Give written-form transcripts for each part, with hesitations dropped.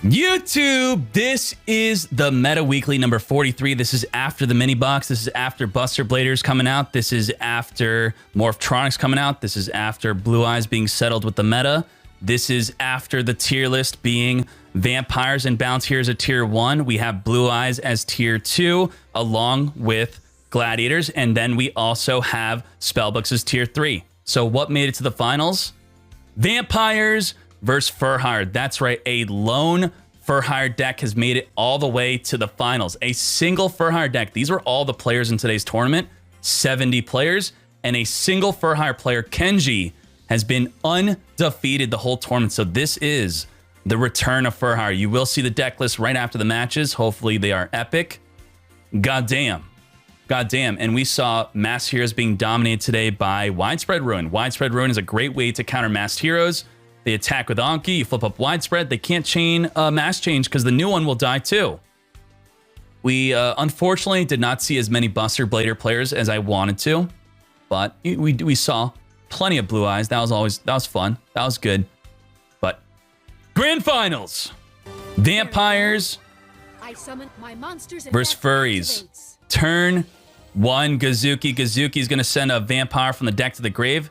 YouTube, this is the Meta Weekly number 43. This is after the mini box. This is after Buster Bladers coming out. This is after Morphtronics coming out. This is after Blue Eyes being settled with the meta. This is after the tier list being Vampires and Bounteers at tier 1. We have Blue Eyes as tier 2, along with Gladiators. And then we also have Spellbooks as tier 3. So what made it to the finals? Vampires versus Furhire. That's right. A lone Furhire deck has made it all the way to the finals. A single Furhire deck. These were all the players in today's tournament. 70 players. And a single Furhire player, Kenji, has been undefeated the whole tournament. So this is the return of Furhire. You will see the deck list right after the matches. Hopefully they are epic. Goddamn. Goddamn. And we saw Masked Heroes being dominated today by Widespread Ruin. Widespread Ruin is a great way to counter Masked Heroes. They attack with Anki, you flip up Widespread. They can't chain Mass Change because the new one will die too. We unfortunately did not see as many Buster Blader players as I wanted to, but we saw plenty of Blue Eyes. That was fun. That was good. But Grand Finals, Vampires versus Furries. Turn 1, Gazuki. Gazuki is going to send a Vampire from the deck to the grave.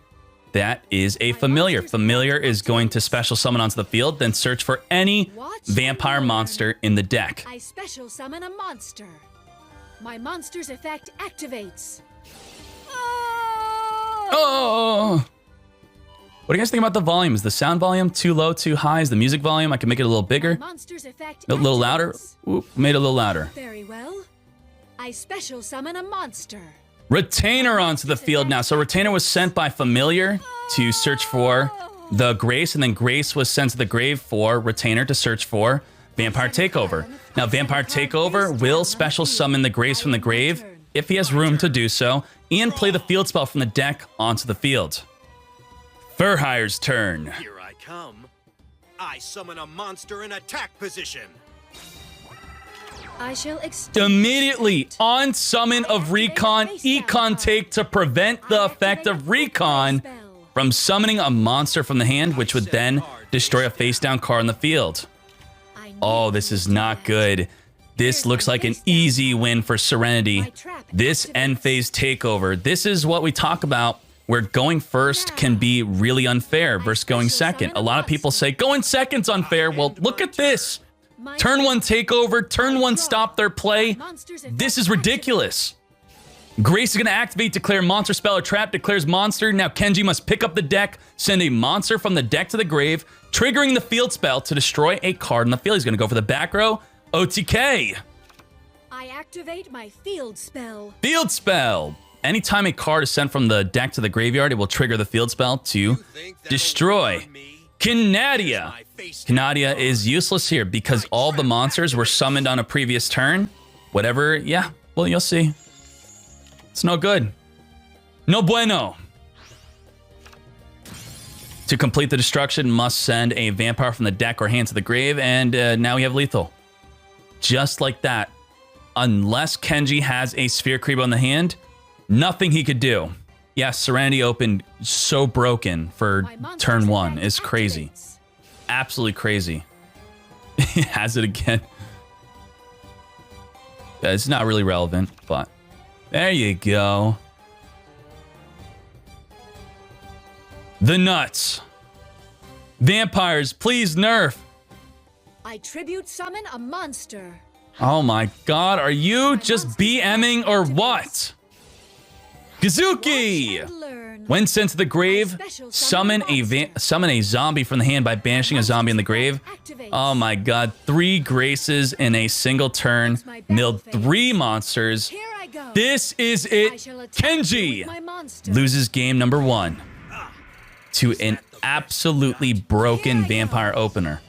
That is a Familiar. Familiar is going to special summon onto the field, then search for any vampire monster in the deck. I special summon a monster. My monster's effect activates. Oh! What do you guys think about the volume? Is the sound volume too low, too high? Is the music volume? I can make it a little bigger. A little louder. Ooh, made it a little louder. Very well. I special summon a monster. Retainer onto the field now. So Retainer was sent by Familiar to search for the Grace, and then Grace was sent to the grave for Retainer to search for Vampire Takeover. Now, Vampire Takeover will special summon the Grace from the grave, if he has room to do so, and play the field spell from the deck onto the field. Furhire's turn. Here I come. I summon a monster in attack position. I shall immediately on summon of Recon, Econ take to prevent the effect of Recon from summoning a monster from the hand, which would then destroy a face down card on the field. Oh, this is not good. This looks like an easy win for Serenity. This end phase takeover. This is what we talk about, where going first can be really unfair versus going second. A lot of people say going second's unfair. Well, look at this. Turn 1 takeover, turn 1 stop their play. This is ridiculous. Grace is going to activate, declare monster spell or trap, declares monster. Now Kenji must pick up the deck, send a monster from the deck to the grave, triggering the field spell to destroy a card in the field. He's going to go for the back row. OTK. I activate my field spell. Field spell. Anytime a card is sent from the deck to the graveyard, it will trigger the field spell to destroy. Canadia. Canadia is useless here because all the monsters were summoned on a previous turn. Whatever, yeah, well, you'll see. It's no good. No bueno. To complete the destruction, must send a vampire from the deck or hand to the grave, and now we have lethal. Just like that. Unless Kenji has a Sphere Creep on the hand, nothing he could do. Yeah, Serenity opened so broken for turn 1. It's crazy. Absolutely crazy. He has it again. Yeah, it's not really relevant, but there you go. The nuts. Vampires, please nerf. I tribute summon a monster. Oh my god, are you just BMing or what? Gazuki! When sent to the grave, summon a zombie from the hand by banishing a zombie in the grave. Oh my god, 3 Graces in a single turn, milled 3 monsters. This is it. Kenji loses game number 1 to an absolutely broken vampire opener.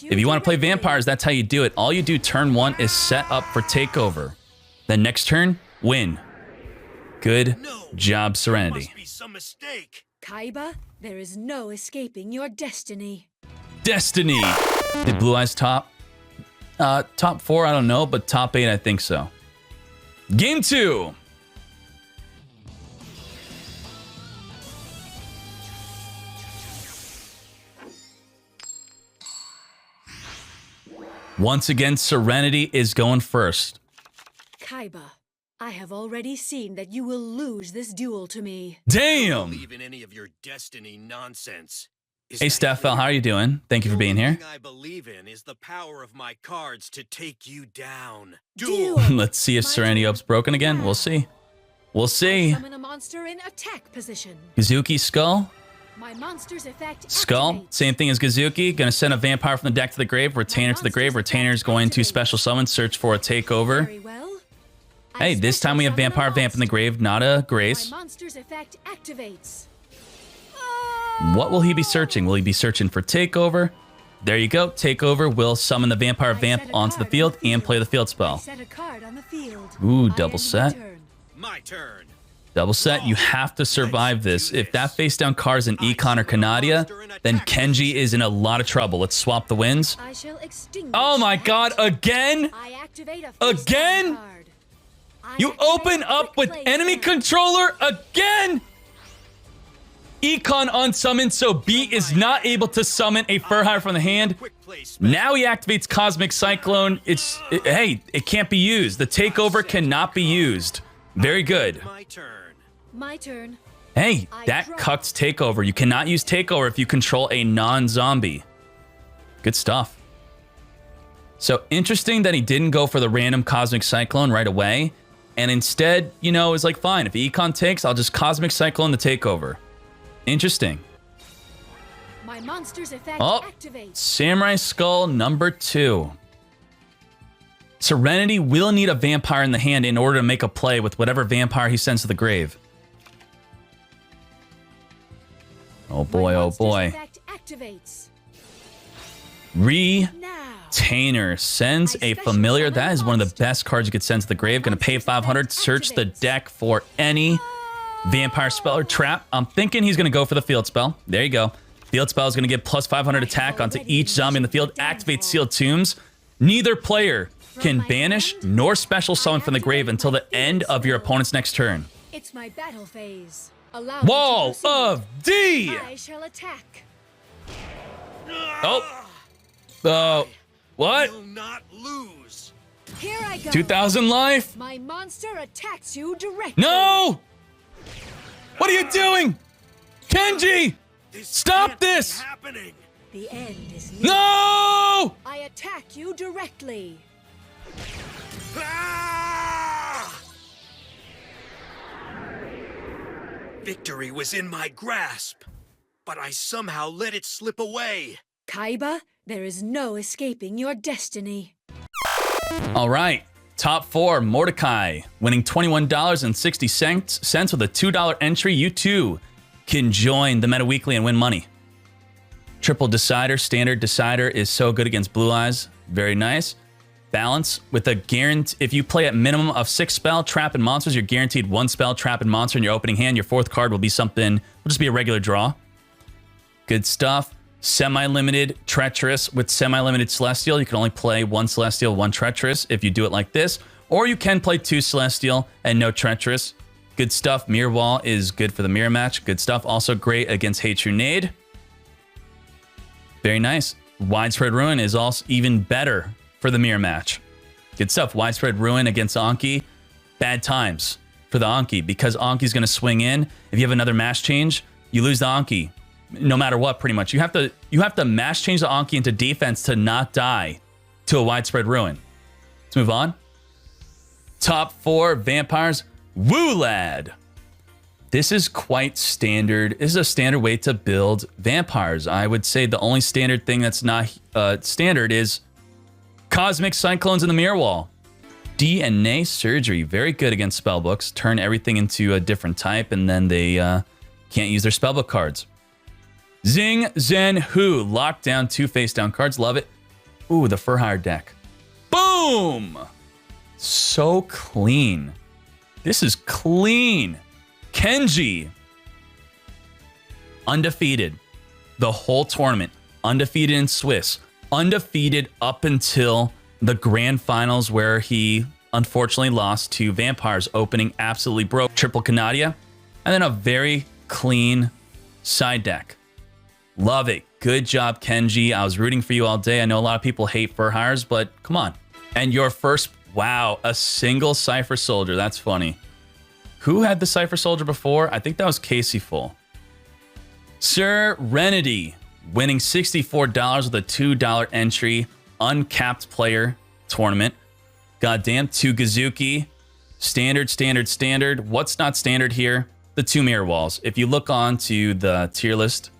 If you want to play vampires, that's how you do it. All you do turn 1 is set up for takeover. Then next turn, win. Good job, Serenity. Must be some mistake. Kaiba, there is no escaping your destiny. Destiny. Did Blue Eyes top? Top 4, I don't know, but top 8, I think so. Game 2. Once again, Serenity is going first. Kaiba, I have already seen that you will lose this duel to me. I Damn! don't believe in any of your destiny nonsense. Is Hey, that Steph, clear? how are you doing? Thank you for The being only here. thing I believe in is the power of my cards to take you down. Duel. Let's see if My Serenity turn. Up's broken again. Now. We'll see. We'll see. Summon a monster in attack position. Gazuki, Skull. My monster's effect Skull, activates. same thing as Gazuki. Gonna send a vampire from the deck to the grave. Retainer to the grave. Retainer is going to special summon. Search for a takeover. Very well. I Hey, this time we have special summon a vampire vamp in the monster. grave, not a My Grace. monster's effect activates. What will he be searching? Will he be searching for takeover? There you go. Takeover will summon the vampire I vamp set a onto the card on field the and play the field I spell. set a card on the field. Ooh, I double end my set. turn. My turn. Double set, you have to survive this. If that face down card is an Econ or Kanadia, then Kenji is in a lot of trouble. Let's swap the wins. I shall extinguish. Oh my that. god, again? I activate a face Again? down card. I You activate open a up quick with play enemy step. controller again? Econ unsummoned, so B is not able to summon a Furhire from the hand. Quick play spell. Now he activates Cosmic Cyclone. Hey, it can't be used. The takeover cannot be used. Very good. My turn. My turn. Hey, that cucks takeover. You cannot use takeover if you control a non-zombie. Good stuff. So interesting that he didn't go for the random Cosmic Cyclone right away. And instead, you know, is like, fine, if Econ takes, I'll just Cosmic Cyclone the takeover. Interesting. My monster's effect Oh, activates. Samurai Skull number 2. Serenity will need a vampire in the hand in order to make a play with whatever vampire he sends to the grave. Oh boy, My oh monster's boy. effect activates. Now. Retainer sends a familiar. That is one of the best cards you could send to the grave. Gonna pay 500. Search the deck for any vampire spell or trap. I'm thinking he's gonna go for the field spell. There you go. Field spell is gonna give plus 500 attack onto each zombie in the field. Activate sealed tombs. Neither player can banish nor special summon from the grave until the end of your opponent's next turn. It's my battle phase. Allow me to Wall proceed. of D. I shall attack. Oh. Oh. What? Will not lose. Here I go. 2,000 life? My monster attacks you directly. No! What are you doing? Kenji! This Stop can't be this! happening. The end is near. No! I attack you directly. Ah! Victory was in my grasp, but I somehow let it slip away. Kaiba, there is no escaping your destiny. All right. Top 4, Mordecai, winning $21.60 with a $2 entry. You too can join the Meta Weekly and win money. Triple Decider, Standard Decider is so good against Blue Eyes. Very nice. Balance with a guarantee. If you play at minimum of 6 spell, trap, and monsters, you're guaranteed 1 spell, trap, and monster in your opening hand. Your 4th card will be something, will just be a regular draw. Good stuff. Semi-limited Treacherous with semi-limited Celestial. You can only play 1 Celestial, 1 Treacherous if you do it like this. Or you can play 2 Celestial and no Treacherous. Good stuff. Mirror Wall is good for the mirror match. Good stuff. Also great against Hate True Nade. Very nice. Widespread Ruin is also even better for the mirror match. Good stuff. Widespread Ruin against Anki. Bad times for the Anki because Anki's going to swing in. If you have another mash change, you lose the Anki. No matter what, pretty much. You have to mash change the Anki into defense to not die to a Widespread Ruin. Let's move on. Top 4 vampires. Woo Lad. This is quite standard. This is a standard way to build vampires. I would say the only standard thing that's not standard is Cosmic Cyclones in the Mirror Wall. DNA Surgery. Very good against spellbooks. Turn everything into a different type, and then they can't use their spellbook cards. Zing Zen Hu. Lock down 2 face down cards. Love it. Ooh, the Furhire deck. Boom! So clean. This is clean. Kenji. Undefeated. The whole tournament. Undefeated in Swiss. Undefeated up until the grand finals where he unfortunately lost to Vampires, opening absolutely broke. Triple Canadia. And then a very clean side deck. Love it. Good job, Kenji. I was rooting for you all day. I know a lot of people hate fur hires, but come on. And your first, wow, a single Cypher Soldier. That's funny. Who had the Cypher Soldier before? I think that was Casey Full. Serenity, winning $64 with a $2 entry, uncapped player tournament. Goddamn, 2 Gazuki. Standard, standard, standard. What's not standard here? The 2 mirror walls. If you look on to the tier list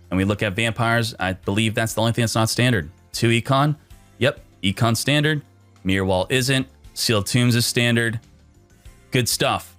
and we look at vampires, I believe that's the only thing that's not standard. 2 Econ. Yep, Econ standard. Mirror wall isn't. Sealed Tombs is standard. Good stuff.